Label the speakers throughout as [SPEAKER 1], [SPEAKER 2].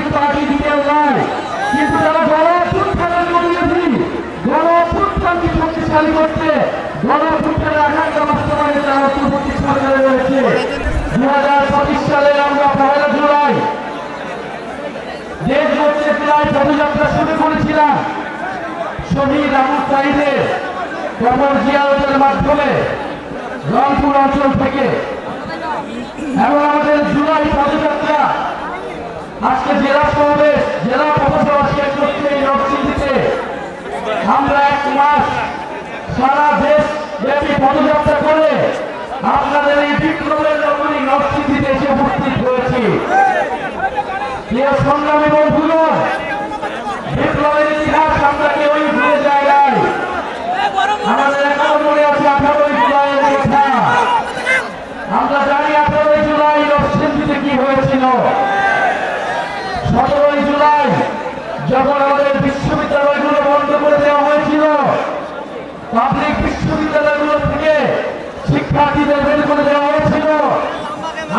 [SPEAKER 1] নাগরিক পার্টি দিতে নয়, কিন্তু তারা গণঅভ্যুত্থানের মধ্যে গণঅভ্যুত্থানকে শক্তিশালী করতে গণঅভ্যুত্থানের আকাঙ্ক্ষা বাস্তবায়নে তারা পূর্ববর্তী সরকারে রয়েছে। 2025 সালে আমরা 1 জুলাই দেশব্যাপী প্রায় পদযাত্রা শুরু করেছিলাম শহীদ আবু সাঈদের কবর জিয়ারতের মাধ্যমে রংপুর অঞ্চল থেকে, এবং আমাদের জুলাই পদযাত্রা আজকে জেলা সমাবেশ জেলা পথসভা শেষ করতে এই নরসিংদীতে আমরা 1 মাস সারা দেশ ব্যাপী পদযাত্রা করে আপনাদের এই বিপ্লবের নগরী নরসিংদীতে এসে উপস্থিত হয়েছি। প্রিয় সংগ্রামী বন্ধুগণ, বিপ্লবের ইতিহাস আমরা কেউই ভুলে যাই নাই। আমাদের এখনো মনে আছে 18 জুলাইয়ের কথা। আমরা জানি 18 জুলাই নরসিংদীতে কি হয়েছিল। 17 জুলাই যখন আমাদের বিশ্ববিদ্যালয়গুলো বন্ধ করে দেওয়া হয়েছিল, পাবলিক বিশ্ববিদ্যালয়গুলো থেকে শিক্ষার্থীদের বের করে দেওয়া হয়েছিল,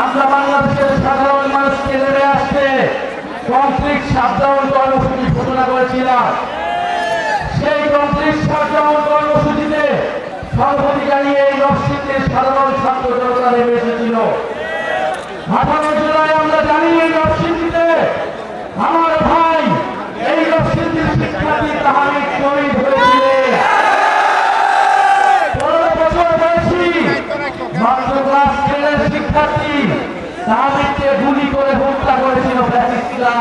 [SPEAKER 1] আমরা বাংলাদেশের সাধারণ মানুষকে নেমে আসতে কমপ্লিট শাটডাউন কর্মসূচি ঘোষণা করেছিলাম। সেই কমপ্লিট শাটডাউন কর্মসূচিতে সর্বাধিকারী এই নরসিংদীর সাধারণ ছাত্র জনতা নেমে এসেছিল। 18 জুলাই আমরা জানি এই নরসিংদীতে আমার ভাই এই নরসিংদীর শিক্ষার্থী তাহারিক শহীদ হয়েছিলেন। 15 বছর বয়সী মাত্র ক্লাস 10 এর শিক্ষার্থী তাহারিককে গুলি করে হত্যা করেছিল ফ্যাসিস্টরা।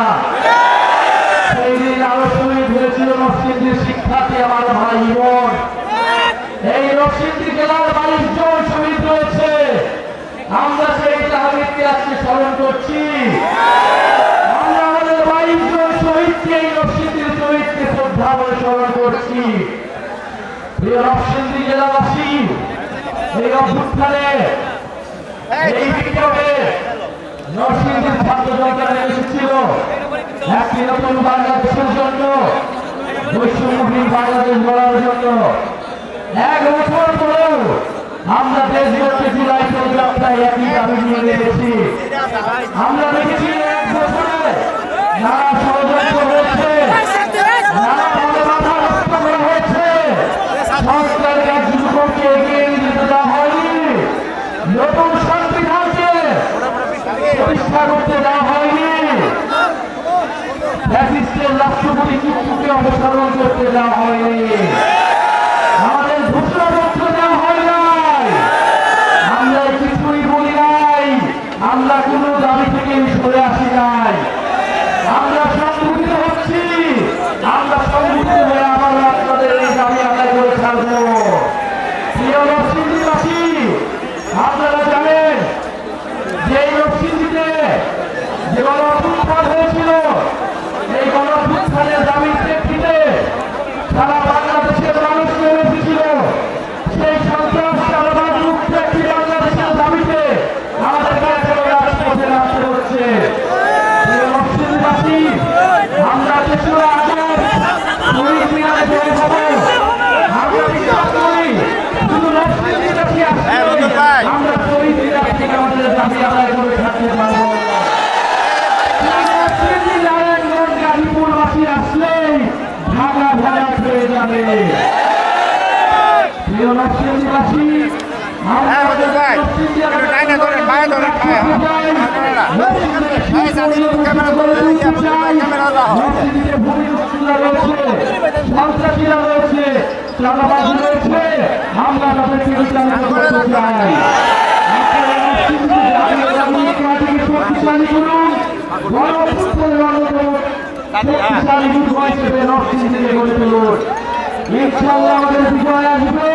[SPEAKER 1] সেই দিন আরো শহীদ হয়েছিল নরসিংদীর শিক্ষার্থী আমার ভাই ইমন। এই নরসিংদী জেলার 22 জন শহীদ রয়েছে। আমরা সেই তাহারিককে আজকে স্মরণ করছি। আমরা আমাদের 22 জন শহীদকে এই নরসিংদীর শহীদকে শ্রদ্ধা করে স্মরণ করছি। প্রিয় নরসিংদী জেলাবাসী, এই অভ্যুত্থানে এই বিপ্লবে নরসিংদীর ছাত্র জনতা এসেছিল একটি নতুন বাংলাদেশের জন্য, বৈষম্যহীন বাংলাদেশ গড়ার জন্য। 1 বছর পরেও আমরা দেশব্যাপী জুলাই পদযাত্রায় একই দাবি নিয়ে নেমেছি। আমরা দেখেছি 1 বছরে নানা ষড়যন্ত্র হয়েছে, নানাভাবে মাথা নষ্ট করা হয়েছে, সরকার কার্যক্রমকে এগিয়ে নিতে দেওয়া হয়নি, নতুন সংবিধানকে প্রতিষ্ঠা করতে দেওয়া হয়নি, ফ্যাসিস্টের রাষ্ট্রপতি চুক্তিকে অপসারণ করতে দেওয়া হয়নি, আমাদের ঘোষণাপত্র দেওয়া হয় নাই। আমরা কিছুই বলি নাই, আমরা কোন দাবি থেকে সরে আসি নাই। আমরা সংগঠিত হচ্ছি, আমরা সংগঠিত হয়ে আবার আপনাদের এই দাবি আদায় করে ছাড়বো। প্রিয় নরসিংদীবাসী, আপনারা জানেন যে এই নরসিংদীতে যে গণঅভ্যুত্থান হয়েছিল, এই গণঅভ্যুত্থানের দাবির প্রেক্ষিতে সারা বাংলাদেশের মানুষ নেমে এসেছিল। সেই সন্ত্রাস চালাবার মুক্ত একটি বাংলাদেশের দাবিতে আমাদেরকে এখনো রাজপথে নামতে হচ্ছে। নরসিংদীবাসী, আমরা 3রা আগস্ট শহীদ মিনারে জড়ো হব। আমরা বিশ্বাস করি শুধু নরসিংদীবাসী আসলে আমরা শহীদ মিনার থেকে আমাদের দাবি আদায় করে থাকতে পারবো। নরসিংদী নারায়ণগঞ্জ গাজীপুরবাসী আসলেই ঢাকা ভরাট হয়ে যাবে। প্রিয় নরসিংদীবাসী, সন্ত্রাসীরা রয়েছে, চাঁদাবাজি রয়েছে, আমরা তাদেরকে বিচারিত করতে চাই। শক্তিশালী করুন, শক্তিশালী যুদ্ধ হিসেবে নরসিংদীকে গড়ে তুলুন। ইনশাআল্লাহ আমাদের বিজয় আসবে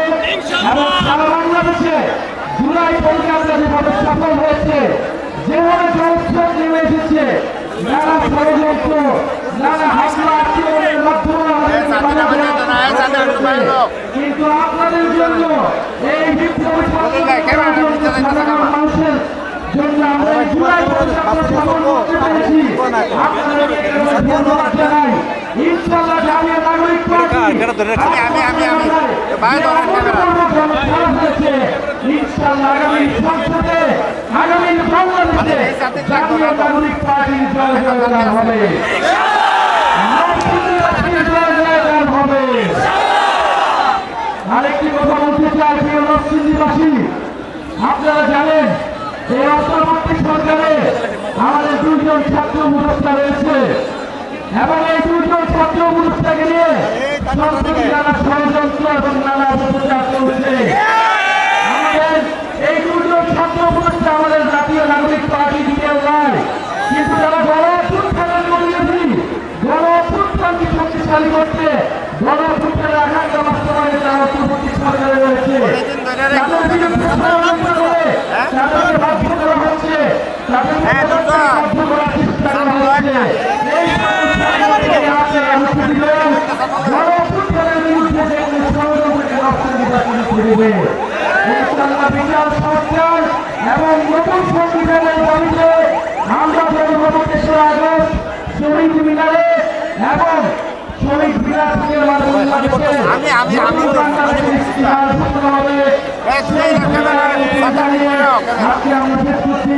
[SPEAKER 1] এবং সারা বাংলাদেশে জুলাই পদযাত্রা যেভাবে সফল হয়েছে, যেভাবে জনস্রোত নেমে এসেছে, নানা ষড়যন্ত্র নানা হামলা আক্রমণের মাধ্যমে কিন্তু আপনাদের জন্য এই বিপ্লবী মানুষের জন্য আমরা জুলাই পদযাত্রা সফল করতে পেরেছি। আপনাদেরকে ধন্যবাদ জানাই। ইনশাআল্লাহ জাতীয় নাগরিক পার্টি ছাড়া হয়েছে ইনশাআল্লাহ আগামী সংসদে আগামী বাংলাদেশে জাতীয় নাগরিক পার্টির জয় জয়গান হবে, নরসিংদীবাসীর জয় জয়গান হবে। আরেকটি কথা বলতে চাই, প্রিয় নরসিংদীবাসী, আপনারা জানেন এই অন্তর্বর্তী সরকারে আমাদের দুইজন ছাত্র উপদেষ্টা রয়েছে এবং এই দুইজন ছাত্র উপদেষ্টাকে নিয়ে সংসদে নানা ষড়যন্ত্র এবং নানা অপপ্রচার চলছে। আমাদের এই দুইজন ছাত্র উপদেষ্টা আমাদের জাতীয় নাগরিক পার্টির কেউ নয়, কিন্তু যারা গণঅভ্যুত্থানের কমিয়েছি, গণঅভ্যুত্থানকে শক্তিশালী করতে, গণঅভ্যুত্থানের আকাঙ্ক্ষা বাস্তবায়নে তারা অন্তর্বর্তী সরকারে রয়েছে। তাদের বিরুদ্ধে ষড়যন্ত্র করে তাদেরকে বাধ্য করা হচ্ছে, তাদেরকে বাধ্য করার চেষ্টা করা হচ্ছে। এই গণঅভ্যুত্থানের বিরুদ্ধে যে কোনো ষড়যন্ত্রকে নরসিংদীবাসী রুখে দেবে। ইনশাআল্লাহ বিশাল সরকার এবং নতুন সংবিধানের দাবিতে আমরা গত ৩রা আগস্ট শহীদ মিনারে এবং শহীদ মিনার থেকে বাংলাদেশের ইস্তিহার ঘোষণা হবে। আজকে আমরা শেষ করছি।